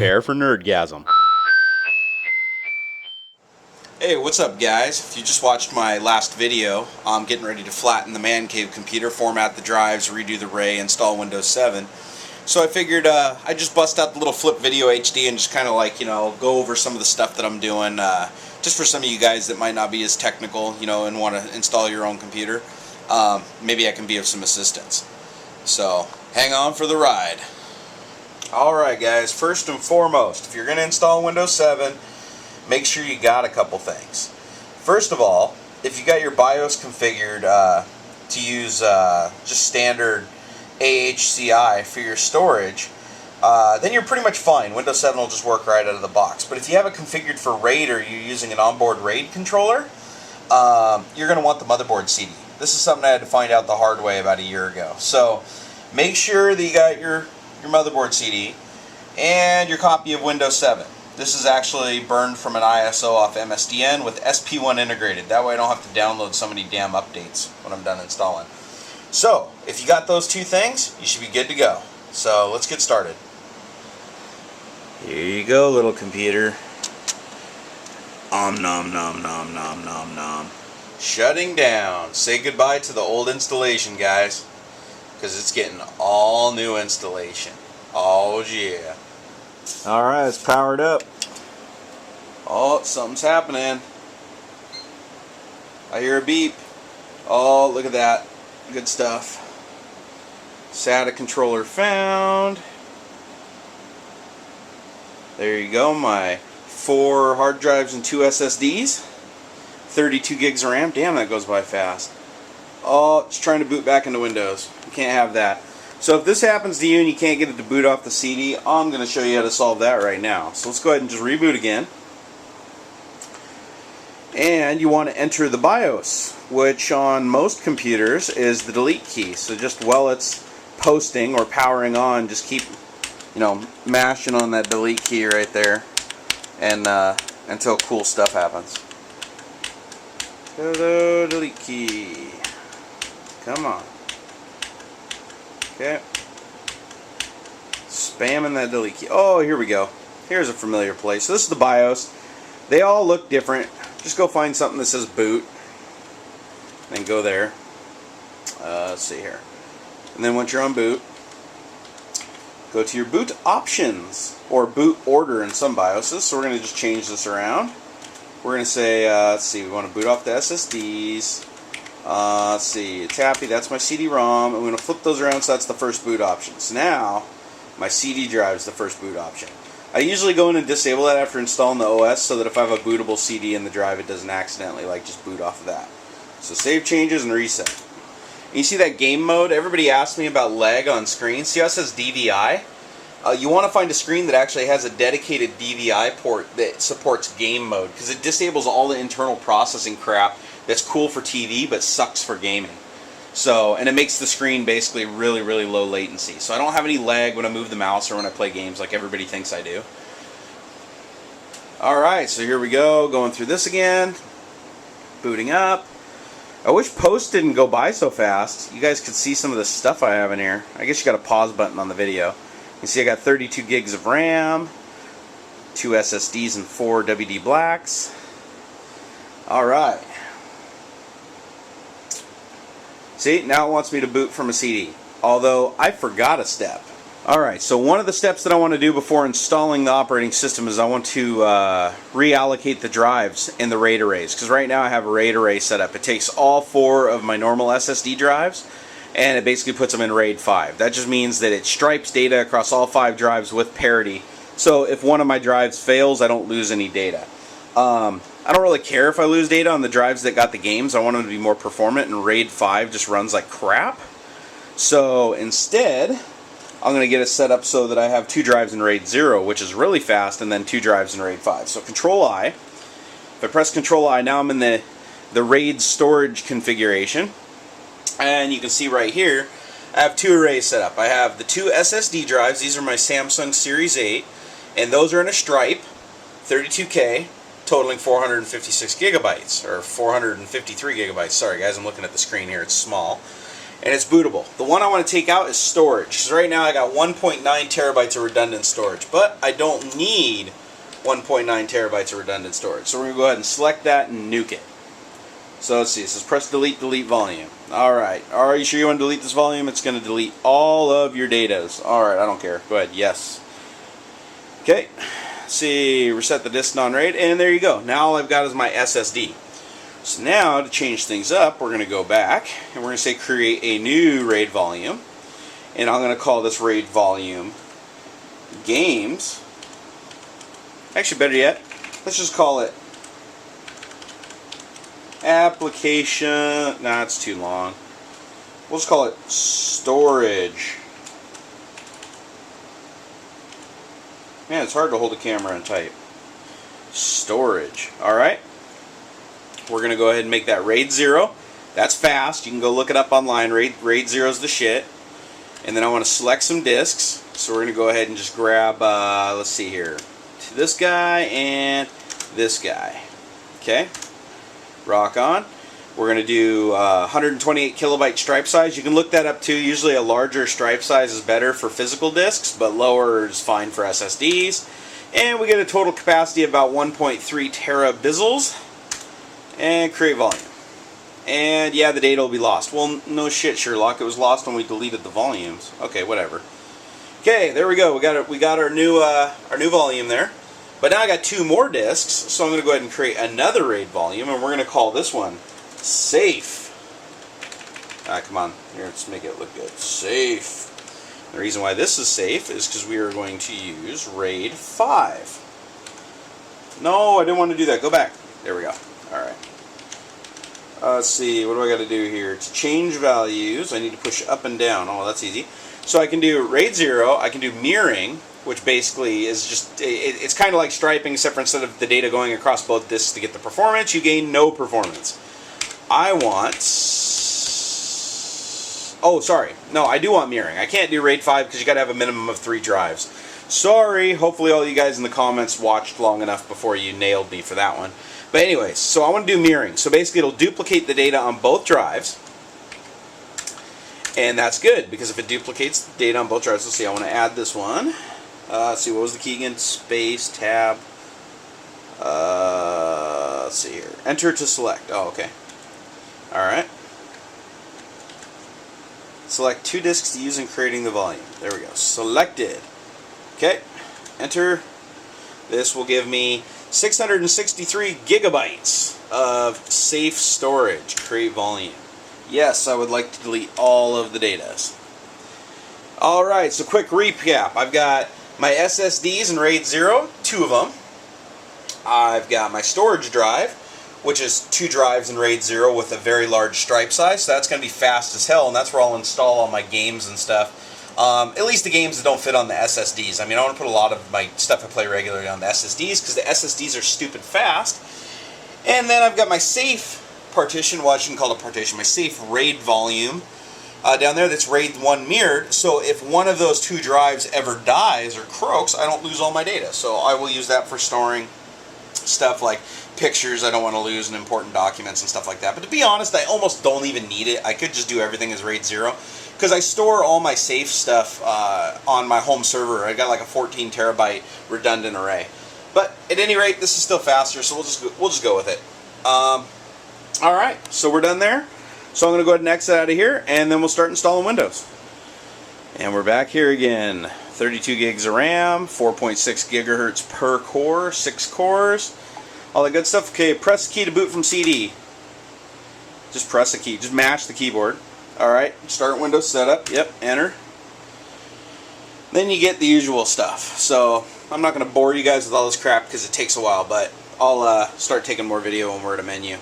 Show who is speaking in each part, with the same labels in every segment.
Speaker 1: Prepare for Nerdgasm.
Speaker 2: Hey, what's up guys? If you just watched my last video, I'm getting ready to flatten the man cave computer, format the drives, redo the array, install Windows 7. So I figured I'd just bust out the little flip video HD and just kind of like, go over some of the stuff that I'm doing, just for some of you guys that might not be as technical, and want to install your own computer. Maybe I can be of some assistance. So, hang on for the ride. Alright guys, first and foremost, if you're going to install Windows 7, make sure you got a couple things. First of all, if you got your BIOS configured to use just standard AHCI for your storage, then you're pretty much fine. Windows 7 will just work right out of the box. But if you have it configured for RAID or you're using an onboard RAID controller, you're going to want the motherboard CD. This is something I had to find out the hard way about a year ago. So make sure that you got your motherboard CD and your copy of Windows 7. This is actually burned from an ISO off MSDN with SP1 integrated. That way I don't have to download so many damn updates when I'm done installing. So, if you got those two things, you should be good to go. So, let's get started. Here you go, little computer. Nom nom nom nom nom nom. Shutting down. Say goodbye to the old installation, guys. Because it's getting all new installation. Oh yeah. Alright, it's powered up. Oh, something's happening. I hear a beep. Oh, look at that. Good stuff. SATA controller found. There you go, my 4 hard drives and 2 SSDs. 32 gigs of RAM. Damn, that goes by fast. Oh, it's trying to boot back into Windows. You can't have that. So if this happens to you and you can't get it to boot off the CD, I'm going to show you how to solve that right now. So let's go ahead and just reboot again. And you want to enter the BIOS, which on most computers is the delete key. So just while it's posting or powering on, just keep, mashing on that delete key right there, and until cool stuff happens. Hello, delete key. Come on. Okay. Spamming that delete key. Oh, here we go. Here's a familiar place. So this is the BIOS. They all look different. Just go find something that says boot and go there. Let's see here. And then once you're on boot, go to your boot options or boot order in some BIOSes. So we're going to just change this around. We're going to say, let's see, we want to boot off the SSDs. Let's see, it's happy, that's my CD-ROM. I'm going to flip those around so that's the first boot option. So now, my CD drive is the first boot option. I usually go in and disable that after installing the OS so that if I have a bootable CD in the drive, it doesn't accidentally just boot off of that. So save changes and reset. And you see that game mode? Everybody asks me about lag on screen. See how it says DVI? You want to find a screen that actually has a dedicated DVI port that supports game mode, because it disables all the internal processing crap that's cool for TV but sucks for gaming. So, and it makes the screen basically really, really low latency. So I don't have any lag when I move the mouse or when I play games like everybody thinks I do. Alright, so here we go, going through this again. Booting up. I wish post didn't go by so fast. You guys could see some of the stuff I have in here. I guess you got a pause button on the video. You can see I got 32 gigs of RAM, 2 SSDs and 4 WD blacks. Alright. See, now it wants me to boot from a CD, although I forgot a step. Alright, so one of the steps that I want to do before installing the operating system is I want to reallocate the drives in the RAID arrays, because right now I have a RAID array set up. It takes all 4 of my normal SSD drives and it basically puts them in RAID 5. That just means that it stripes data across all 5 drives with parity, so if one of my drives fails, I don't lose any data. I don't really care if I lose data on the drives that got the games. I want them to be more performant, and RAID 5 just runs like crap. So instead, I'm going to get it set up so that I have 2 drives in RAID 0, which is really fast, and then 2 drives in RAID 5. So Control-I. If I press Control-I, now I'm in the RAID storage configuration. And you can see right here, I have 2 arrays set up. I have the 2 SSD drives. These are my Samsung Series 8, and those are in a stripe, 32K. Totaling 456 gigabytes, or 453 gigabytes. Sorry guys, I'm looking at the screen here, it's small. and it's bootable. The one I want to take out is storage. So right now I got 1.9 terabytes of redundant storage, but I don't need 1.9 terabytes of redundant storage. So we're going to go ahead and select that and nuke it. So let's see, it says press delete, delete volume. Alright, are you sure you want to delete this volume? It's going to delete all of your datas. Alright, I don't care. Go ahead, yes. Okay, let's see, reset the disk non-RAID, and there you go. Now all I've got is my SSD. So now, to change things up, we're going to go back, and we're going to say create a new RAID volume. And I'm going to call this RAID volume Games. Actually, better yet, let's just call it Application. Nah, it's too long. We'll just call it Storage. Man, it's hard to hold the camera and type. Storage. Alright. We're going to go ahead and make that RAID 0. That's fast. You can go look it up online. RAID 0 is the shit. And then I want to select some disks. So we're going to go ahead and just grab, let's see here, this guy and this guy. Okay. Rock on. We're going to do 128 kilobyte stripe size. You can look that up too. Usually a larger stripe size is better for physical disks, but lower is fine for SSDs. And we get a total capacity of about 1.3 terabizels. And create volume. And yeah, the data will be lost. Well, no shit, Sherlock. It was lost when we deleted the volumes. Okay, whatever. Okay, there we go. We got our new volume there. But now I got 2 more disks, so I'm going to go ahead and create another RAID volume, and we're going to call this one Safe. Ah, come on. Here, let's make it look good. Safe. The reason why this is safe is because we are going to use RAID 5. No, I didn't want to do that. Go back. There we go. Alright. Let's see, what do I got to do here? To change values, I need to push up and down. Oh, that's easy. So I can do RAID 0, I can do mirroring, which basically is just, it's kind of like striping, except for instead of the data going across both disks to get the performance, you gain no performance. I want, oh, sorry. No, I do want mirroring. I can't do RAID 5 because you got to have a minimum of 3 drives. Sorry, hopefully all you guys in the comments watched long enough before you nailed me for that one. But anyways, so I want to do mirroring. So basically it'll duplicate the data on both drives. And that's good, because if it duplicates the data on both drives, let's see, I want to add this one. Let's see, what was the key again? Space, tab. Let's see here. Enter to select. Oh, okay. Alright. Select 2 disks to use in creating the volume. There we go. Selected. Okay. Enter. This will give me 663 gigabytes of safe storage. Create volume. Yes, I would like to delete all of the data. Alright, so quick recap. I've got my SSDs in RAID 0, 2 of them. I've got my storage drive, which is 2 drives in RAID 0 with a very large stripe size, so that's going to be fast as hell, and that's where I'll install all my games and stuff. At least the games that don't fit on the SSDs. I mean, I want to put a lot of my stuff I play regularly on the SSDs, because the SSDs are stupid fast. And then I've got my safe partition, well, I shouldn't call it a partition, my safe RAID volume down there that's RAID 1 mirrored, so if one of those 2 drives ever dies or croaks, I don't lose all my data. So I will use that for storing stuff like pictures I don't want to lose and important documents and stuff like that. But to be honest, I almost don't even need it. I could just do everything as RAID 0, because I store all my safe stuff on my home server. I got like a 14 terabyte redundant array. But at any rate, this is still faster, so we'll just go with it. Alright, so we're done there. So I'm going to go ahead and exit out of here, and then we'll start installing Windows. And we're back here again. 32 gigs of RAM, 4.6 gigahertz per core, 6 cores, all that good stuff. Okay, press the key to boot from CD. Just press the key, just mash the keyboard. Alright, start Windows setup, yep, enter. Then you get the usual stuff. So, I'm not going to bore you guys with all this crap because it takes a while, but I'll start taking more video when we're at a menu.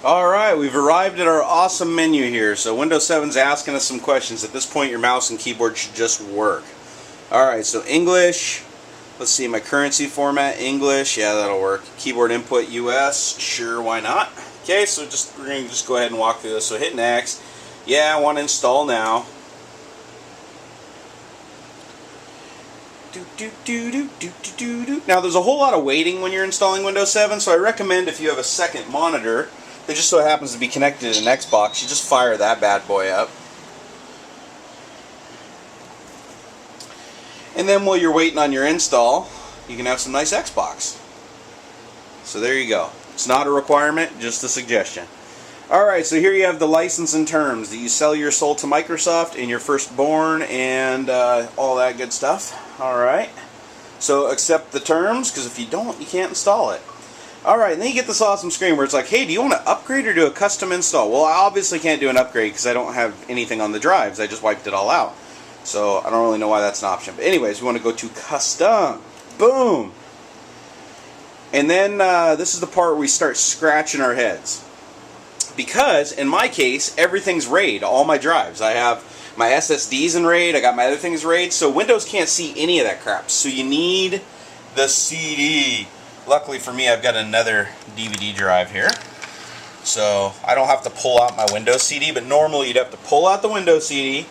Speaker 2: Alright, we've arrived at our awesome menu here. So Windows 7's asking us some questions. At this point, your mouse and keyboard should just work. Alright, so English. Let's see, my currency format, English. Yeah, that'll work. Keyboard input, US. Sure, why not? Okay, so we're going to just go ahead and walk through this. So hit next. Yeah, I want to install now. Now, there's a whole lot of waiting when you're installing Windows 7, so I recommend if you have a second monitor that just so happens to be connected to an Xbox, you just fire that bad boy up. And then while you're waiting on your install, you can have some nice Xbox. So there you go. It's not a requirement, just a suggestion. Alright, so here you have the license and terms that you sell your soul to Microsoft and your firstborn and all that good stuff. Alright, so accept the terms, because if you don't, you can't install it. Alright, and then you get this awesome screen where it's like, hey, do you want to upgrade or do a custom install? Well, I obviously can't do an upgrade because I don't have anything on the drives. I just wiped it all out. So I don't really know why that's an option. But anyways, we want to go to custom. Boom! And then this is the part where we start scratching our heads. Because, in my case, everything's RAID, all my drives. I have my SSDs in RAID, I got my other things RAID, so Windows can't see any of that crap. So you need the CD. Luckily for me, I've got another DVD drive here. So I don't have to pull out my Windows CD, but normally you'd have to pull out the Windows CD,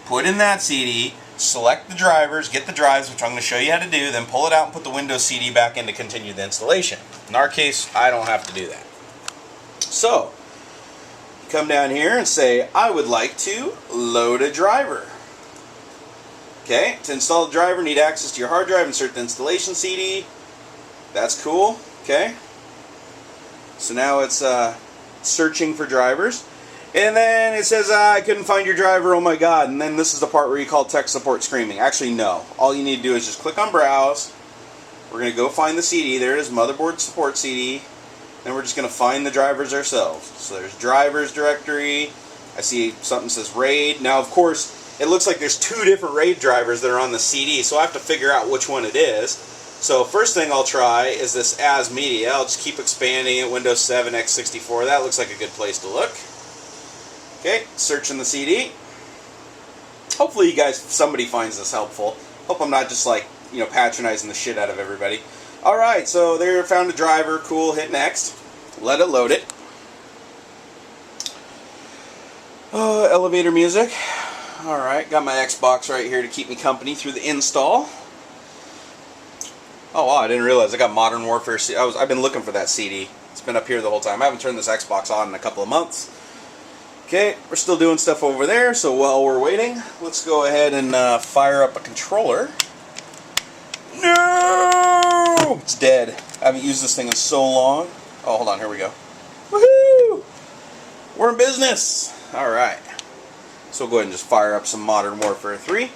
Speaker 2: put in that CD, select the drivers, get the drives, which I'm going to show you how to do, then pull it out and put the Windows CD back in to continue the installation. In our case, I don't have to do that. So, come down here and say, I would like to load a driver. Okay, to install the driver, need access to your hard drive, insert the installation CD. That's cool, okay. So now it's searching for drivers. And then it says, I couldn't find your driver, oh my god. And then this is the part where you call tech support screaming. Actually, no. All you need to do is just click on browse. We're going to go find the CD. There it is, motherboard support CD. Then we're just going to find the drivers ourselves. So there's drivers directory. I see something that says RAID. Now, of course, it looks like there's two different RAID drivers that are on the CD, so I have to figure out which one it is. So first thing I'll try is this as media. I'll just keep expanding it. Windows 7, X64. That looks like a good place to look. Okay, searching the CD. Hopefully you guys, somebody finds this helpful. Hope I'm not just like, patronizing the shit out of everybody. Alright, so there, found a driver. Cool, hit next. Let it load it. Elevator music. Alright, got my Xbox right here to keep me company through the install. Oh wow, I didn't realize I got Modern Warfare. I've been looking for that CD. It's been up here the whole time. I haven't turned this Xbox on in a couple of months. Okay, we're still doing stuff over there, so while we're waiting, let's go ahead and fire up a controller. No! It's dead. I haven't used this thing in so long. Oh, hold on, here we go. Woohoo! We're in business! Alright. So we'll go ahead and just fire up some Modern Warfare 3.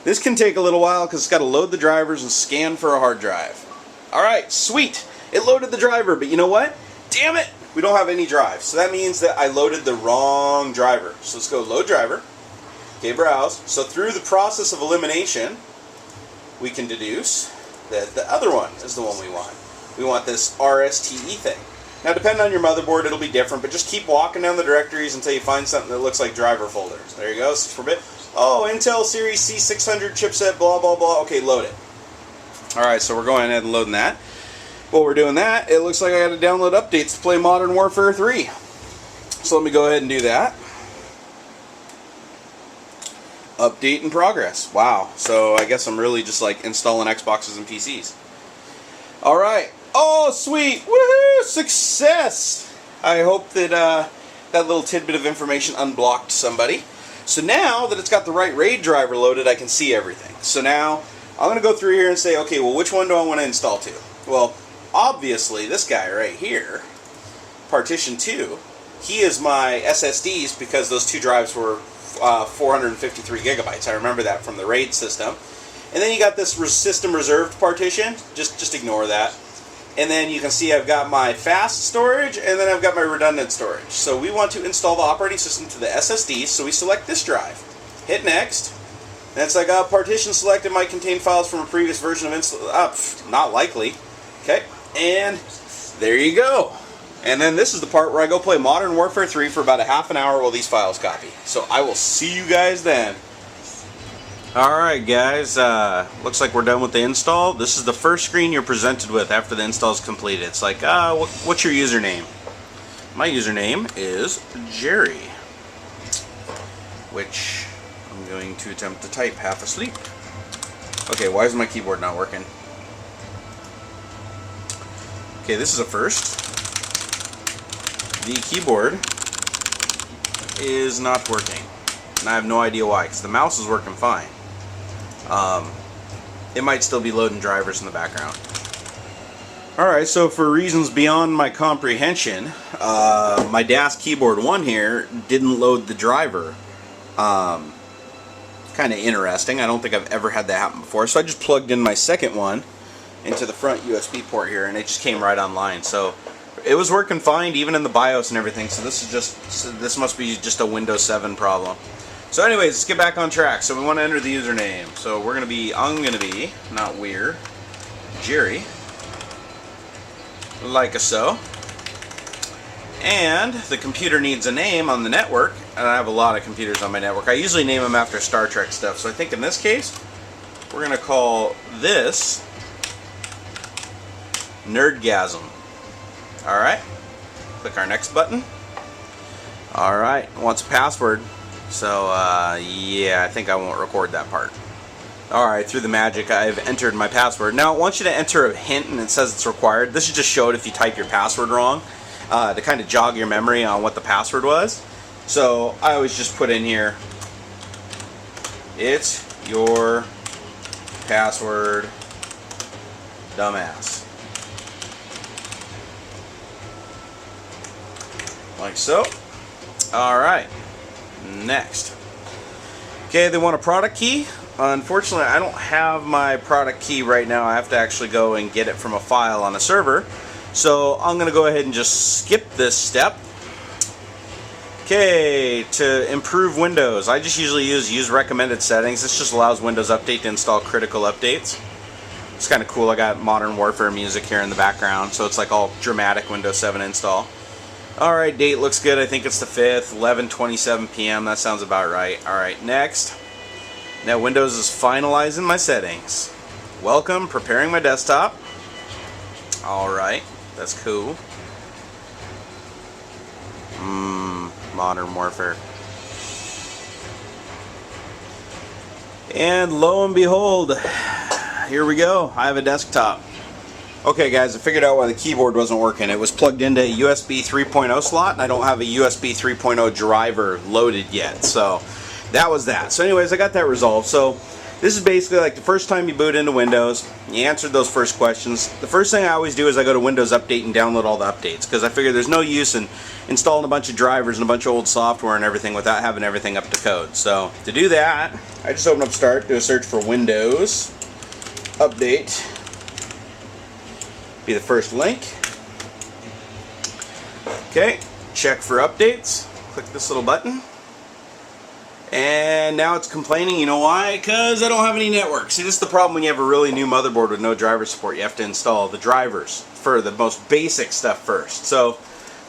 Speaker 2: This can take a little while because it's got to load the drivers and scan for a hard drive. Alright, sweet! It loaded the driver, but you know what? Damn it! We don't have any drives. So that means that I loaded the wrong driver. So let's go load driver. Okay, browse. So through the process of elimination, we can deduce that the other one is the one we want. We want this RSTE thing. Now, depending on your motherboard, it'll be different, but just keep walking down the directories until you find something that looks like driver folders. There you go, 64-bit. Oh, Intel Series C600 chipset, blah, blah, blah. Okay, load it. Alright, so we're going ahead and loading that. While we're doing that, it looks like I got to download updates to play Modern Warfare 3. So let me go ahead and do that. Update in progress. Wow. So I guess I'm really just like installing Xboxes and PCs. Alright. Oh, sweet. Woohoo! Success! I hope that that little tidbit of information unblocked somebody. So now that it's got the right RAID driver loaded, I can see everything. So now I'm going to go through here and say, okay, well, which one do I want to install to? Well, obviously, this guy right here, Partition 2, he is my SSDs because those two drives were 453 gigabytes. I remember that from the RAID system. And then you got this system reserved partition. Just ignore that. And then you can see I've got my fast storage and then I've got my redundant storage. So we want to install the operating system to the SSD, so we select this drive. Hit next. And it's like, partition selected might contain files from a previous version of install. Not likely. Okay. And there you go. And then this is the part where I go play Modern Warfare 3 for about a half an hour while these files copy. So I will see you guys then. Alright guys, looks like we're done with the install. This is the first screen you're presented with after the install is completed. It's like, what's your username? My username is Jerry, which I'm going to attempt to type half asleep. Okay, why is my keyboard not working? Okay, this is a first. The keyboard is not working. And I have no idea why, because the mouse is working fine. it might still be loading drivers in the background. Alright, so for reasons beyond my comprehension, my DAS Keyboard 1 here didn't load the driver. Kind of interesting. I don't think I've ever had that happen before. So I just plugged in my second one into the front USB port here, and it just came right online. So it was working fine, even in the BIOS and everything. So this must be just a Windows 7 problem. So anyways, let's get back on track. So we want to enter the username. So I'm gonna be, not weird, Jerry. Like so. And the computer needs a name on the network, and I have a lot of computers on my network. I usually name them after Star Trek stuff, so I think in this case we're going to call this Nerdgasm. Alright, click our next button. Alright, wants a password, so yeah, I think I won't record that part. Alright, through the magic, I've entered my password. Now, it wants you to enter a hint, and it says it's required. This should just show it if you type your password wrong, to kind of jog your memory on what the password was. So, I always just put in here, it's your password, dumbass. Like so. Alright, next. Okay, they want a product key. Unfortunately, I don't have my product key right now. I have to actually go and get it from a file on a server. So I'm going to go ahead and just skip this step. Okay, to improve Windows, I just usually use recommended settings. This just allows Windows Update to install critical updates. It's kind of cool. I got Modern Warfare music here in the background, so it's like all dramatic Windows 7 install. Alright, date looks good. I think it's the 5th, 11:27 p.m. That sounds about right. Alright, next. Now Windows is finalizing my settings. Welcome, preparing my desktop. Alright, that's cool. Modern Warfare. And lo and behold, here we go. I have a desktop. Okay guys, I figured out why the keyboard wasn't working. It was plugged into a USB 3.0 slot, and I don't have a USB 3.0 driver loaded yet. So that was that. So anyways, I got that resolved. So this is basically like the first time you boot into Windows, you answered those first questions. The first thing I always do is I go to Windows Update and download all the updates, because I figure there's no use in installing a bunch of drivers and a bunch of old software and everything without having everything up to code. So to do that, I just open up Start, do a search for Windows Update. Be the first link. Okay, check for updates. Click this little button. And now it's complaining. You know why? Because I don't have any network. See, this is the problem when you have a really new motherboard with no driver support. You have to install the drivers for the most basic stuff first. So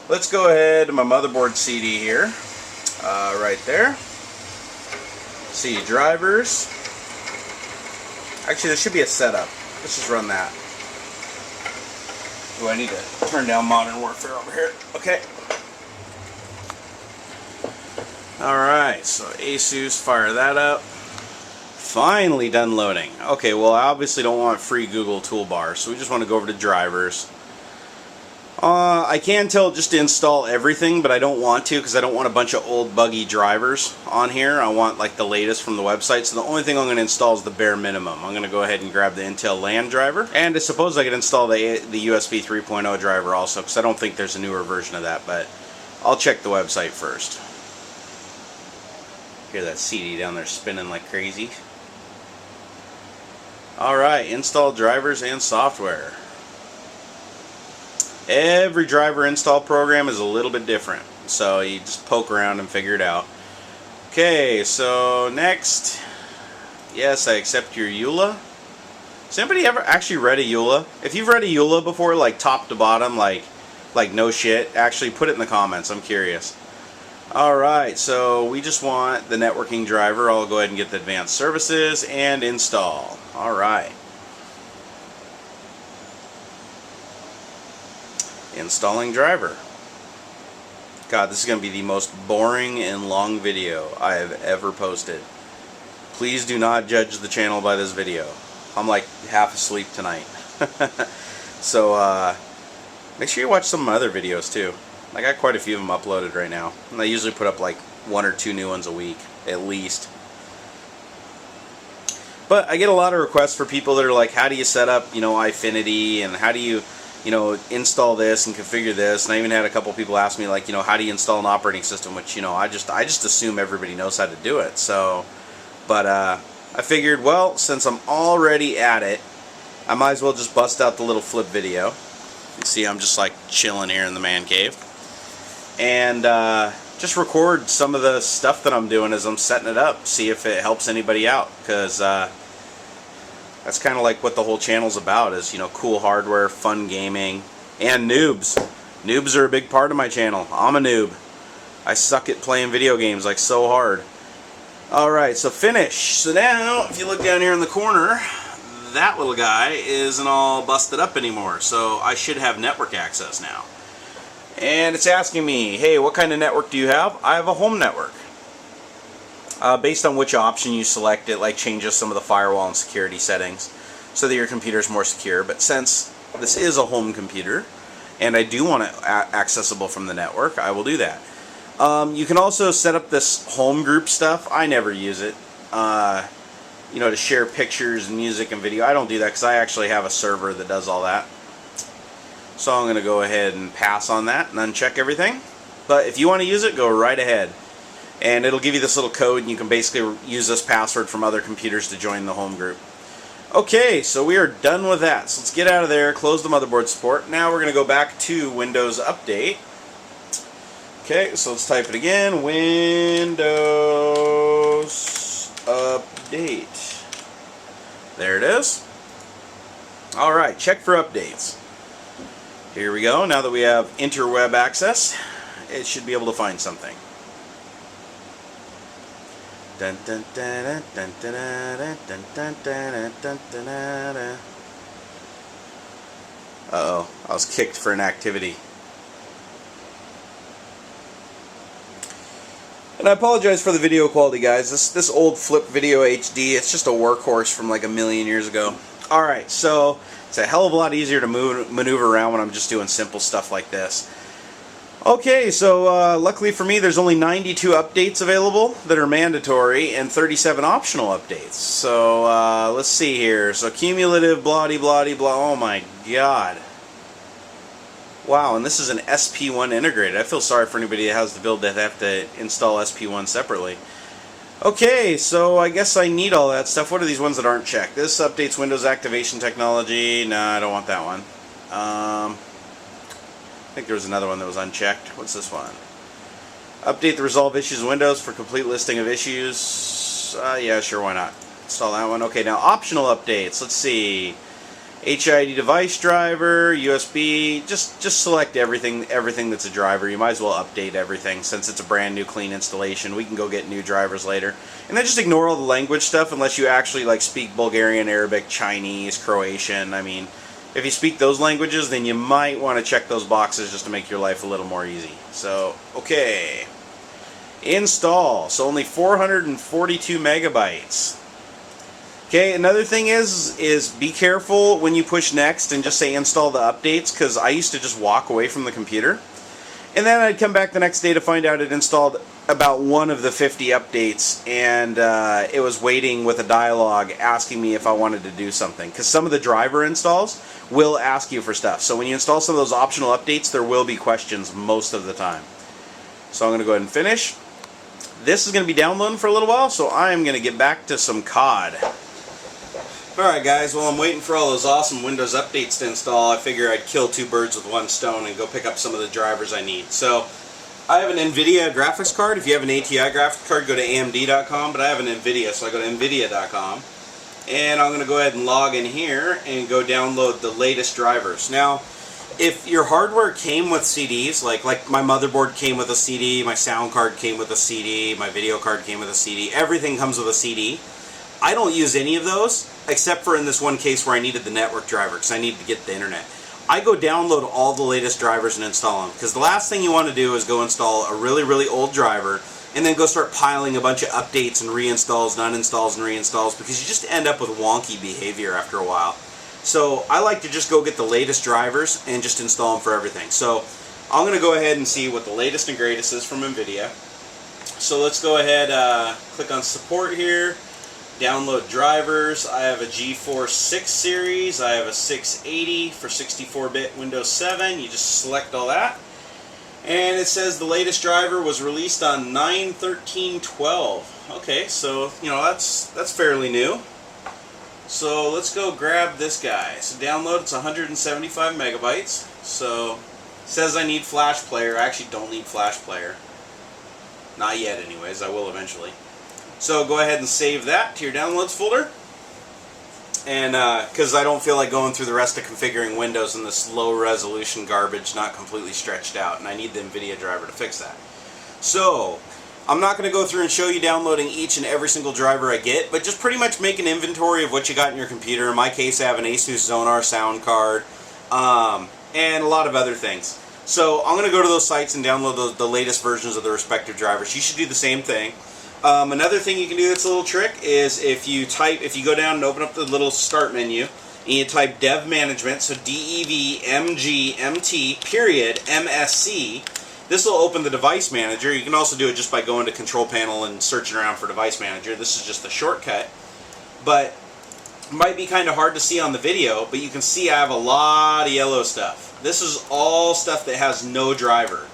Speaker 2: let's go ahead to my motherboard CD here. Right there. See drivers. Actually, there should be a setup. Let's just run that. Oh, I need to turn down Modern Warfare over here. Okay. Alright, so ASUS, fire that up. Finally done loading. Okay, well I obviously don't want free Google toolbar, so we just want to go over to drivers. I can tell just to install everything, but I don't want to because I don't want a bunch of old buggy drivers on here. I want like the latest from the website, so the only thing I'm going to install is the bare minimum. I'm going to go ahead and grab the Intel LAN driver, and I suppose I could install the USB 3.0 driver also, because I don't think there's a newer version of that, but I'll check the website first. Hear that CD down there spinning like crazy. Alright, install drivers and software. Every driver install program is a little bit different, so you just poke around and figure it out. Okay, so next, yes, I accept your EULA. Has anybody ever actually read a EULA? If you've read a EULA before, like top to bottom, like no shit, actually put it in the comments, I'm curious. Alright, so we just want the networking driver. I'll go ahead and get the advanced services and install. Alright. Installing driver. God, this is going to be the most boring and long video I have ever posted. Please do not judge the channel by this video. I'm like half asleep tonight. So, make sure you watch some of my other videos too. I got quite a few of them uploaded right now. And I usually put up like 1 or 2 new ones a week, at least. But I get a lot of requests for people that are like, how do you set up, Ifinity, and how do you, install this and configure this? And I even had a couple people ask me, like, how do you install an operating system? Which, I just assume everybody knows how to do it. So, but I figured, well, since I'm already at it, I might as well just bust out the little flip video. You see, I'm just like chilling here in the man cave, and just record some of the stuff that I'm doing as I'm setting it up. See if it helps anybody out, because that's kind of like what the whole channel's about, is cool hardware, fun gaming, and noobs. Noobs are a big part of my channel. I'm a noob. I suck at playing video games like so hard. Alright, so finish. So now, if you look down here in the corner, that little guy isn't all busted up anymore, so I should have network access now. And it's asking me, hey, what kind of network do you have? I have a home network. Based on which option you select, it changes some of the firewall and security settings so that your computer is more secure. But since this is a home computer and I do want it accessible from the network, I will do that. You can also set up this home group stuff. I never use it. To share pictures and music and video. I don't do that because I actually have a server that does all that. So I'm going to go ahead and pass on that and uncheck everything. But if you want to use it, go right ahead. And it'll give you this little code, and you can basically use this password from other computers to join the home group. Okay, so we are done with that. So let's get out of there, close the motherboard support. Now we're going to go back to Windows Update. Okay, so let's type it again. Windows Update. There it is. Alright, check for updates. Here we go. Now that we have interweb access, it should be able to find something. Dun, dun, dun, dun, dun, dun, dun, dun, dun, dun, dun, dun. Uh-oh, I was kicked for an activity. And I apologize for the video quality, guys. This old flip video HD, it's just a workhorse from like a million years ago. Alright, so it's a hell of a lot easier to maneuver around when I'm just doing simple stuff like this. Okay, so luckily for me, there's only 92 updates available that are mandatory and 37 optional updates. So let's see here. So cumulative, blah-de-blah-de-blah. Oh my god. Wow, and this is an SP1 integrated. I feel sorry for anybody that has the build that have to install SP1 separately. Okay, so I guess I need all that stuff. What are these ones that aren't checked? This updates Windows activation technology. No, I don't want that one. I think there was another one that was unchecked. What's this one? Update the resolve issues in Windows for complete listing of issues. Yeah, sure, why not? Install that one. Okay, now optional updates. Let's see. HID device driver, USB. Just select everything that's a driver. You might as well update everything since it's a brand new clean installation. We can go get new drivers later. And then just ignore all the language stuff unless you actually speak Bulgarian, Arabic, Chinese, Croatian. I mean, if you speak those languages, then you might want to check those boxes just to make your life a little more easy. So, okay. Install. So only 442 megabytes. Okay, another thing is be careful when you push next and just say install the updates, because I used to just walk away from the computer. And then I'd come back the next day to find out it installed about one of the 50 updates, and it was waiting with a dialogue asking me if I wanted to do something. Because some of the driver installs will ask you for stuff. So when you install some of those optional updates, there will be questions most of the time. So I'm going to go ahead and finish. This is going to be downloading for a little while, so I am going to get back to some COD. Alright guys, while I'm waiting for all those awesome Windows updates to install, I figure I'd kill two birds with one stone and go pick up some of the drivers I need. So, I have an Nvidia graphics card. If you have an ATI graphics card, go to AMD.com, but I have an Nvidia, so I go to Nvidia.com. And I'm going to go ahead and log in here and go download the latest drivers. Now, if your hardware came with CDs, like my motherboard came with a CD, my sound card came with a CD, my video card came with a CD, everything comes with a CD. I don't use any of those, except for in this one case where I needed the network driver, because I needed to get the internet. I go download all the latest drivers and install them, because the last thing you want to do is go install a really, really old driver, and then go start piling a bunch of updates and reinstalls and uninstalls and reinstalls, because you just end up with wonky behavior after a while. So I like to just go get the latest drivers and just install them for everything. So I'm going to go ahead and see what the latest and greatest is from Nvidia. So let's go ahead, click on support here. download drivers. I have a GeForce 6 series. I have a 680 for 64-bit Windows 7. You just select all that. And it says the latest driver was released on 9/13/12. Okay, so, you know, that's fairly new. So let's go grab this guy. So download, it's 175 megabytes. So it says I need Flash Player. I actually don't need Flash Player. Not yet anyways, I will eventually. So go ahead and save that to your downloads folder. And because I don't feel like going through the rest of configuring Windows in this low resolution garbage, not completely stretched out, and I need the Nvidia driver to fix that. So I'm not going to go through and show you downloading each and every single driver I get, but just pretty much make an inventory of what you got in your computer. In my case, I have an Asus Zonar sound card, and a lot of other things. So I'm going to go to those sites and download the latest versions of the respective drivers. You should do the same thing. Another thing you can do that's a little trick is if you go down and open up the little start menu and you type dev management, so DEVMGMT period MSC, this will open the device manager. You can also do it just by going to control panel and searching around for device manager. This is just a shortcut, but it might be kind of hard to see on the video, but you can see I have a lot of yellow stuff. This is all stuff that has no driver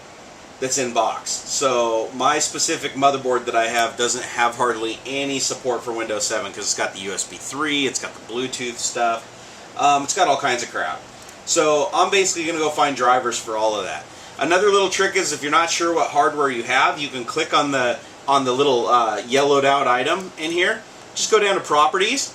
Speaker 2: that's in box. So my specific motherboard that I have doesn't have hardly any support for Windows 7 because it's got the USB 3, it's got the Bluetooth stuff, it's got all kinds of crap. So I'm basically going to go find drivers for all of that. Another little trick is if you're not sure what hardware you have, you can click on the little yellowed out item in here. Just go down to Properties,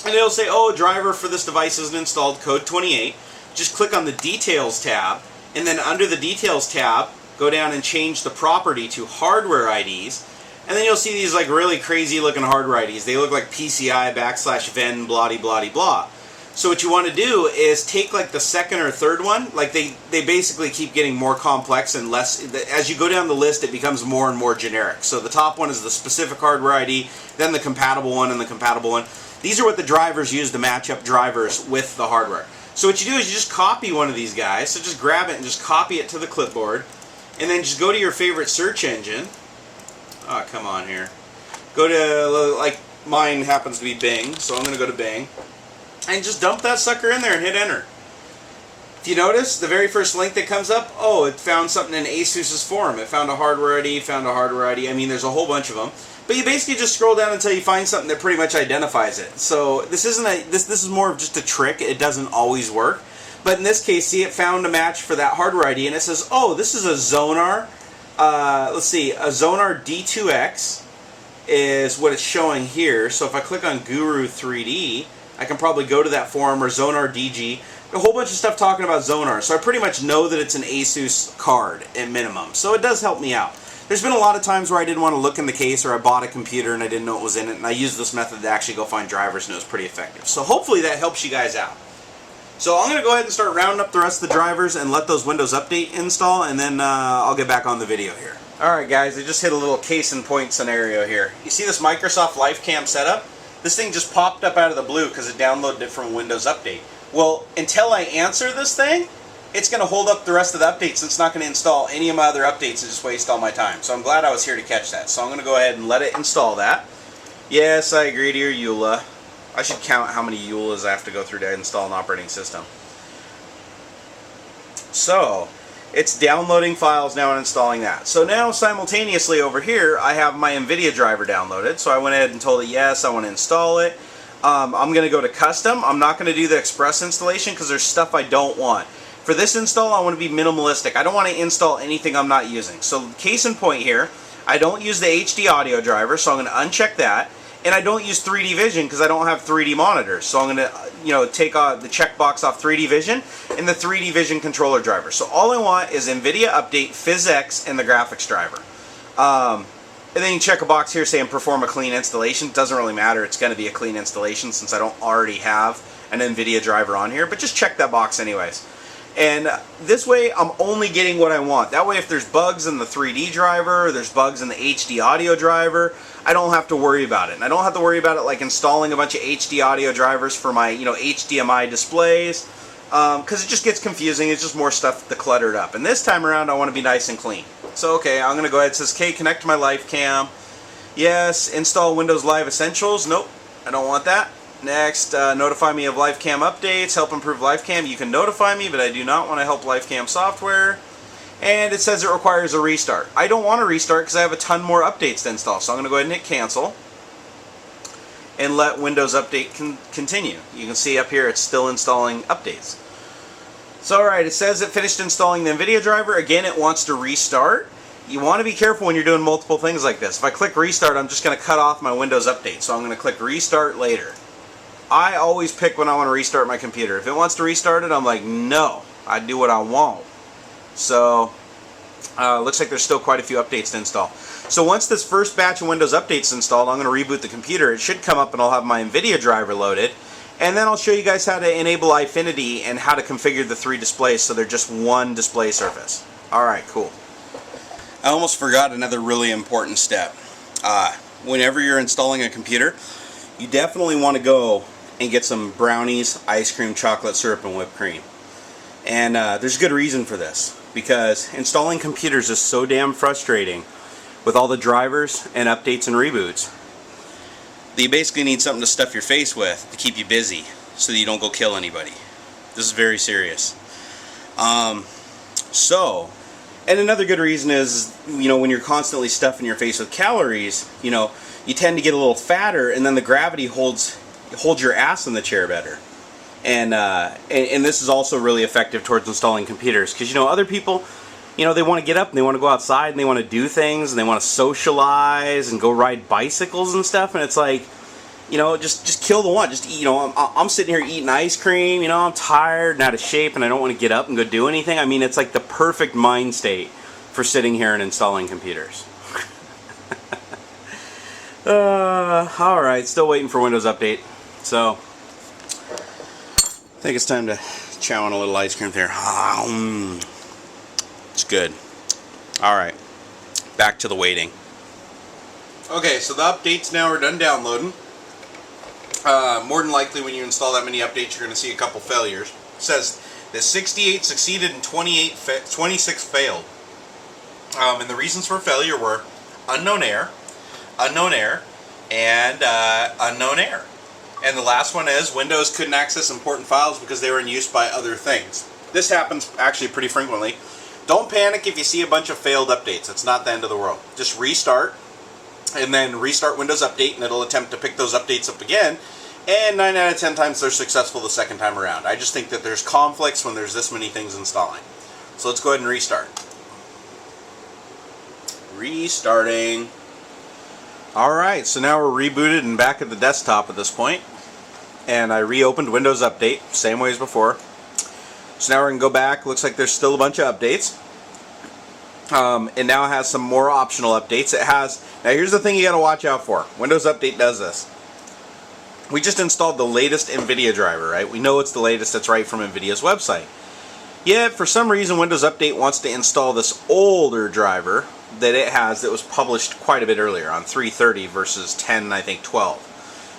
Speaker 2: and it'll say, oh, a driver for this device isn't installed, code 28. Just click on the Details tab, and then under the Details tab, go down and change the property to Hardware IDs, and then you'll see these like really crazy looking hardware IDs. They look like PCI /ven blah blah blah. So what you want to do is take like the second or third one. Like they basically keep getting more complex and less. As you go down the list, it becomes more and more generic. So the top one is the specific hardware ID, then the compatible one and the compatible one. These are what the drivers use to match up drivers with the hardware. So what you do is you just copy one of these guys. So just grab it and just copy it to the clipboard. And then just go to your favorite search engine. Oh, come on here. Go to, like, mine happens to be Bing, so I'm going to go to Bing. And just dump that sucker in there and hit enter. If you notice, the very first link that comes up, oh, it found something in Asus's forum. It found a hardware ID, found a hardware ID. I mean, there's a whole bunch of them. But you basically just scroll down until you find something that pretty much identifies it. So this isn't this is more of just a trick. It doesn't always work. But in this case, see, it found a match for that hardware ID, and it says, oh, this is a Zonar, let's see, a Zonar D2X is what it's showing here. So if I click on Guru 3D, I can probably go to that forum, or Zonar DG, a whole bunch of stuff talking about Zonar. So I pretty much know that it's an Asus card at minimum. So it does help me out. There's been a lot of times where I didn't want to look in the case, or I bought a computer and I didn't know what was in it, and I used this method to actually go find drivers, and it was pretty effective. So hopefully that helps you guys out. So I'm going to go ahead and start rounding up the rest of the drivers and let those Windows Update install, and then I'll get back on the video here. Alright guys, I just hit a little case in point scenario here. You see this Microsoft LifeCam setup? This thing just popped up out of the blue because it downloaded it from Windows Update. Well, until I answer this thing, it's going to hold up the rest of the updates, and it's not going to install any of my other updates and just waste all my time. So I'm glad I was here to catch that. So I'm going to go ahead and let it install that. Yes, I agree to your EULA. I should count how many EULAs I have to go through to install an operating system. So, it's downloading files now and installing that. So now, simultaneously over here, I have my Nvidia driver downloaded. So I went ahead and told it, yes, I want to install it. I'm going to go to custom. I'm not going to do the express installation because there's stuff I don't want. For this install, I want to be minimalistic. I don't want to install anything I'm not using. So, case in point here, I don't use the HD audio driver, so I'm going to uncheck that. And I don't use 3D Vision because I don't have 3D monitors. So I'm going to, take the checkbox off 3D Vision and the 3D Vision controller driver. So all I want is Nvidia Update, PhysX, and the graphics driver. And then you check a box here saying perform a clean installation. It doesn't really matter. It's going to be a clean installation since I don't already have an Nvidia driver on here. But just check that box anyways. And this way, I'm only getting what I want. That way, if there's bugs in the 3D driver, or there's bugs in the HD audio driver, I don't have to worry about it. And I don't have to worry about it like installing a bunch of HD audio drivers for my, HDMI displays, because it just gets confusing. It's just more stuff to clutter it up. And this time around, I want to be nice and clean. So, okay, I'm going to go ahead. It says, okay, connect to my LifeCam. Yes, install Windows Live Essentials. Nope, I don't want that. Next, notify me of LiveCam updates, help improve LiveCam. You can notify me, but I do not want to help LiveCam software. And it says it requires a restart. I don't want to restart because I have a ton more updates to install. So I'm going to go ahead and hit cancel and let Windows Update continue. You can see up here it's still installing updates. So alright, it says it finished installing the Nvidia driver. Again, it wants to restart. You want to be careful when you're doing multiple things like this. If I click restart, I'm just going to cut off my Windows Update. So I'm going to click restart later. I always pick when I want to restart my computer. If it wants to restart it, I'm like, no, I do what I want. So, looks like there's still quite a few updates to install. So once this first batch of Windows Updates installed, I'm going to reboot the computer. It should come up and I'll have my Nvidia driver loaded. And then I'll show you guys how to enable Eyefinity and how to configure the 3 displays so they're just one display surface. Alright, cool. I almost forgot another really important step. Whenever you're installing a computer, you definitely want to go and get some brownies, ice cream, chocolate syrup, and whipped cream. And there's a good reason for this, because installing computers is so damn frustrating with all the drivers and updates and reboots that you basically need something to stuff your face with to keep you busy so that you don't go kill anybody. This is very serious. And another good reason is, you know, when you're constantly stuffing your face with calories, you know, you tend to get a little fatter, and then the gravity holds your ass in the chair better. And this is also really effective towards installing computers, because, you know, other people, you know, they want to get up and they want to go outside and they want to do things and they want to socialize and go ride bicycles and stuff, and it's like, you know, just kill the one. Just, you know, I'm sitting here eating ice cream, you know, I'm tired and out of shape and I don't want to get up and go do anything. I mean, it's like the perfect mind state for sitting here and installing computers. Alright, still waiting for Windows Update. So, I think it's time to chow on a little ice cream there. It's good. Alright, back to the waiting. Okay, so the updates now are done downloading. More than likely when you install that many updates, you're going to see a couple failures. It says that 68 succeeded and 26 failed. And the reasons for failure were unknown error, and unknown error. And the last one is Windows couldn't access important files because they were in use by other things. This happens actually pretty frequently. Don't panic if you see a bunch of failed updates. It's not the end of the world. Just restart, and then restart Windows Update, and it'll attempt to pick those updates up again. And 9 out of 10 times they're successful the second time around. I just think that there's conflicts when there's this many things installing. So let's go ahead and restart. Restarting. Alright, so now we're rebooted and back at the desktop at this point. And I reopened Windows Update, same way as before. So now we're going to go back. Looks like there's still a bunch of updates. It now has some more optional updates. It has, now here's the thing you got to watch out for. Windows Update does this. We just installed the latest Nvidia driver, right? We know it's the latest, that's right from Nvidia's website. Yet, for some reason, Windows Update wants to install this older driver that it has that was published quite a bit earlier on 3.30 versus 10, I think, 12.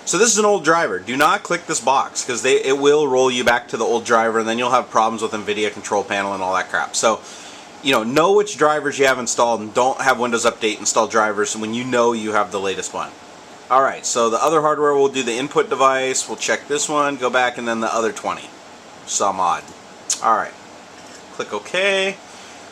Speaker 2: So this is an old driver. Do not click this box because it will roll you back to the old driver, and then you'll have problems with Nvidia control panel and all that crap. So, you know which drivers you have installed, and don't have Windows Update install drivers when you know you have the latest one. Alright, so the other hardware, we'll do the input device, we'll check this one, go back, and then the other 20. Some odd. Alright. Click OK.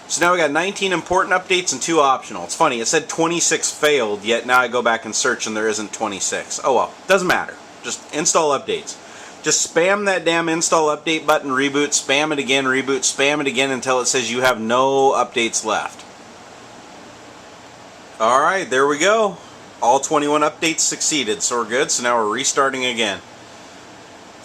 Speaker 2: So now we got 19 important updates and 2 optional. It's funny, it said 26 failed, yet now I go back and search and there isn't 26. Oh well, doesn't matter. Just install updates. Just spam that damn install update button, reboot, spam it again, reboot, spam it again until it says you have no updates left. Alright, there we go. All 21 updates succeeded, so we're good. So now we're restarting again.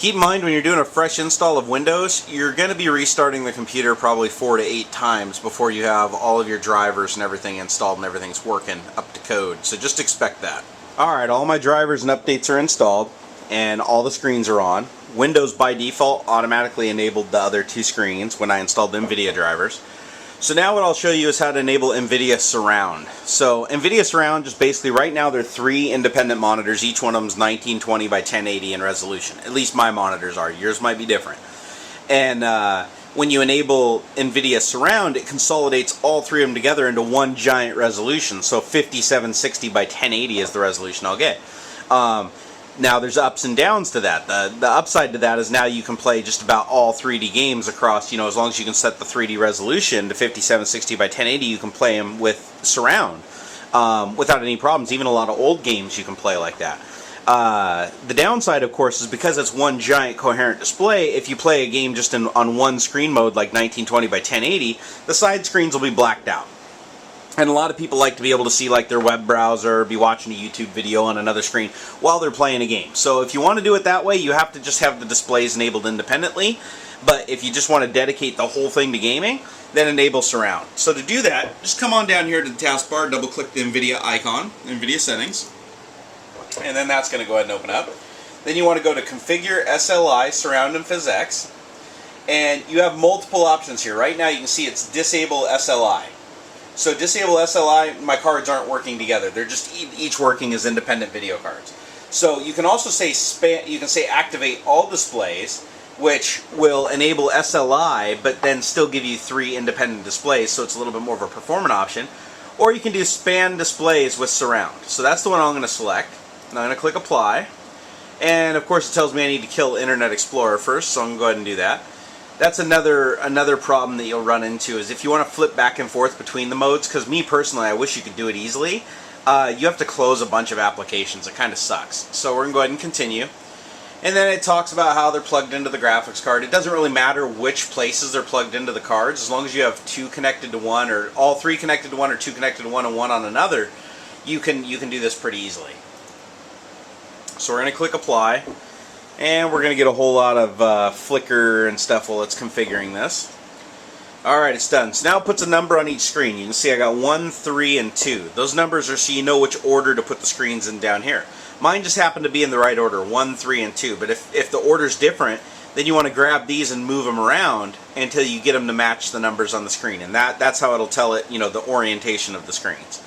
Speaker 2: Keep in mind when you're doing a fresh install of Windows, you're going to be restarting the computer probably 4 to 8 times before you have all of your drivers and everything installed and everything's working up to code. So just expect that. Alright, all my drivers and updates are installed and all the screens are on. Windows by default automatically enabled the other 2 screens when I installed the Nvidia drivers. So now what I'll show you is how to enable Nvidia Surround. So Nvidia Surround, just basically right now there are 3 independent monitors. Each one of them is 1920 by 1080 in resolution. At least my monitors are. Yours might be different. And when you enable Nvidia Surround, it consolidates all three of them together into one giant resolution. So 5760 by 1080 is the resolution I'll get. Now there's ups and downs to that. The upside to that is now you can play just about all 3D games across, as long as you can set the 3D resolution to 5760 by 1080, you can play them with Surround without any problems. Even a lot of old games you can play like that. The downside, of course, is because it's one giant coherent display, if you play a game just on one screen mode like 1920 by 1080, the side screens will be blacked out. And a lot of people like to be able to see like their web browser, be watching a YouTube video on another screen while they're playing a game. So if you want to do it that way, you have to just have the displays enabled independently. But if you just want to dedicate the whole thing to gaming, then enable Surround. So to do that, just come on down here to the taskbar, double click the Nvidia icon, Nvidia settings, and then that's going to go ahead and open up. Then you want to go to Configure SLI Surround and PhysX, and you have multiple options here. Right now you can see it's Disable SLI. So Disable SLI, my cards aren't working together. They're just each working as independent video cards. So you can also say Activate All Displays, which will enable SLI, but then still give you 3 independent displays, so it's a little bit more of a performant option. Or you can do Span Displays with Surround. So that's the one I'm going to select. Now I'm going to click Apply. And of course it tells me I need to kill Internet Explorer first, so I'm going to go ahead and do that. That's another problem that you'll run into, is if you want to flip back and forth between the modes, because me personally, I wish you could do it easily, you have to close a bunch of applications. It kind of sucks. So we're going to go ahead and continue. And then it talks about how they're plugged into the graphics card. It doesn't really matter which places they're plugged into the cards, as long as you have 2 connected to one, or all 3 connected to one, or 2 connected to one and 1 on another, you can do this pretty easily. So we're going to click Apply. And we're going to get a whole lot of flicker and stuff while it's configuring this. Alright, it's done. So now it puts a number on each screen. You can see I got 1, 3, and 2. Those numbers are so you know which order to put the screens in down here. Mine just happened to be in the right order, 1, 3, and 2. But if the order's different, then you want to grab these and move them around until you get them to match the numbers on the screen. And that's how it'll tell it, the orientation of the screens.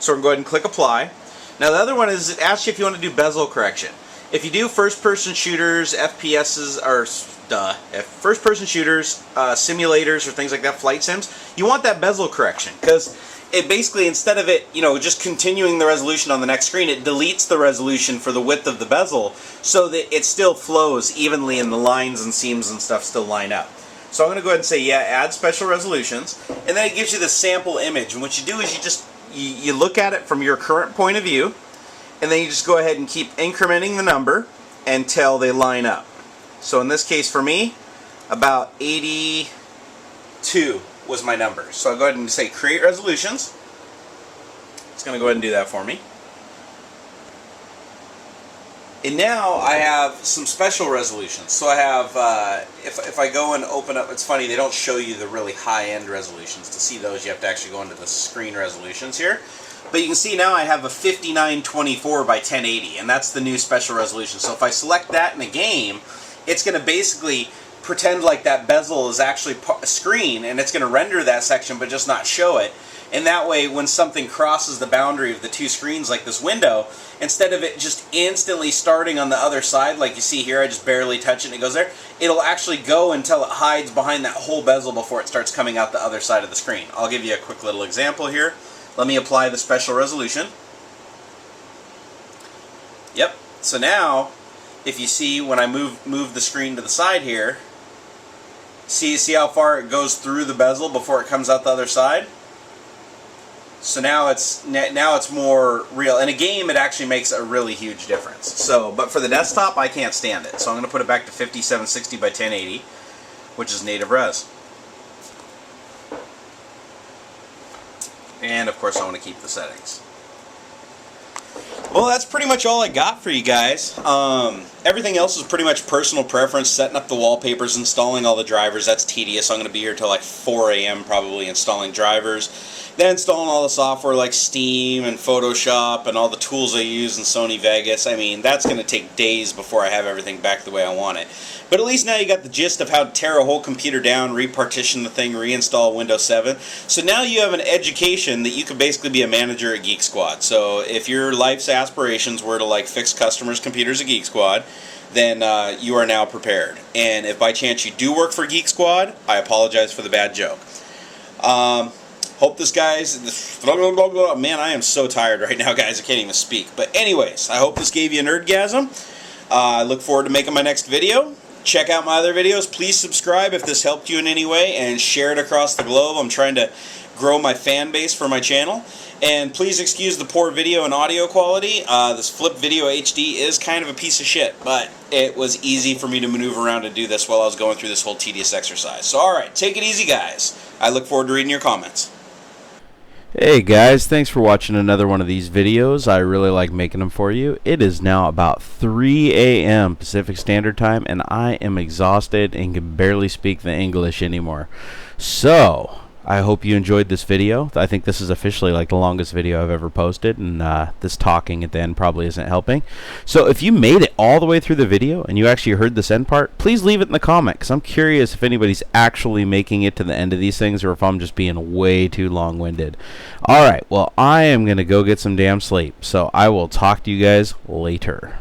Speaker 2: So we're going to go ahead and click Apply. Now the other one is, it asks you if you want to do bezel correction. If you do first-person shooters, FPSs, or first-person shooters, simulators, or things like that, flight sims, you want that bezel correction, because it basically, instead of it, just continuing the resolution on the next screen, it deletes the resolution for the width of the bezel, so that it still flows evenly and the lines and seams and stuff still line up. So I'm going to go ahead and say, yeah, add special resolutions, and then it gives you the sample image. And what you do is you look at it from your current point of view, and then you just go ahead and keep incrementing the number until they line up. So in this case for me, about 82 was my number. So I'll go ahead and say Create Resolutions. It's going to go ahead and do that for me. And now I have some special resolutions. So I have, if I go and open up, it's funny, they don't show you the really high-end resolutions. To see those, you have to actually go into the screen resolutions here. But you can see now I have a 5924 by 1080, and that's the new special resolution. So if I select that in a game, it's going to basically pretend like that bezel is actually a screen, and it's going to render that section but just not show it. And that way, when something crosses the boundary of the 2 screens, like this window, instead of it just instantly starting on the other side, like you see here, I just barely touch it and it goes there, it'll actually go until it hides behind that whole bezel before it starts coming out the other side of the screen. I'll give you a quick little example here. Let me apply the special resolution. Yep. So now, if you see when I move the screen to the side here, see how far it goes through the bezel before it comes out the other side? So now it's more real. In a game, it actually makes a really huge difference. So, but for the desktop, I can't stand it. So I'm going to put it back to 5760 by 1080, which is native res. And of course I want to keep the settings. Well, that's pretty much all I got for you guys. Everything else is pretty much personal preference, setting up the wallpapers, installing all the drivers. That's tedious. I'm going to be here till like 4 a.m. probably installing drivers. Then installing all the software like Steam and Photoshop and all the tools I use in Sony Vegas, I mean, that's going to take days before I have everything back the way I want it. But at least now you got the gist of how to tear a whole computer down, repartition the thing, reinstall Windows 7. So now you have an education that you could basically be a manager at Geek Squad. So if your life's aspirations were to like fix customers' computers at Geek Squad, then you are now prepared. And if by chance you do work for Geek Squad, I apologize for the bad joke. Hope this guy's... Man, I am so tired right now, guys. I can't even speak. But anyways, I hope this gave you a nerdgasm. I look forward to making my next video. Check out my other videos. Please subscribe if this helped you in any way, and share it across the globe. I'm trying to grow my fan base for my channel. And please excuse the poor video and audio quality. This Flip Video HD is kind of a piece of shit, but it was easy for me to maneuver around and do this while I was going through this whole tedious exercise. So alright, take it easy, guys. I look forward to reading your comments.
Speaker 1: Hey guys, thanks for watching another one of these videos. I really like making them for you. It is now about 3 a.m. Pacific Standard Time, and I am exhausted and can barely speak the English anymore. So, I hope you enjoyed this video. I think this is officially like the longest video I've ever posted, and this talking at the end probably isn't helping. So if you made it all the way through the video and you actually heard this end part, please leave it in the comment, because I'm curious if anybody's actually making it to the end of these things or if I'm just being way too long-winded. Alright, well, I am going to go get some damn sleep, so I will talk to you guys later.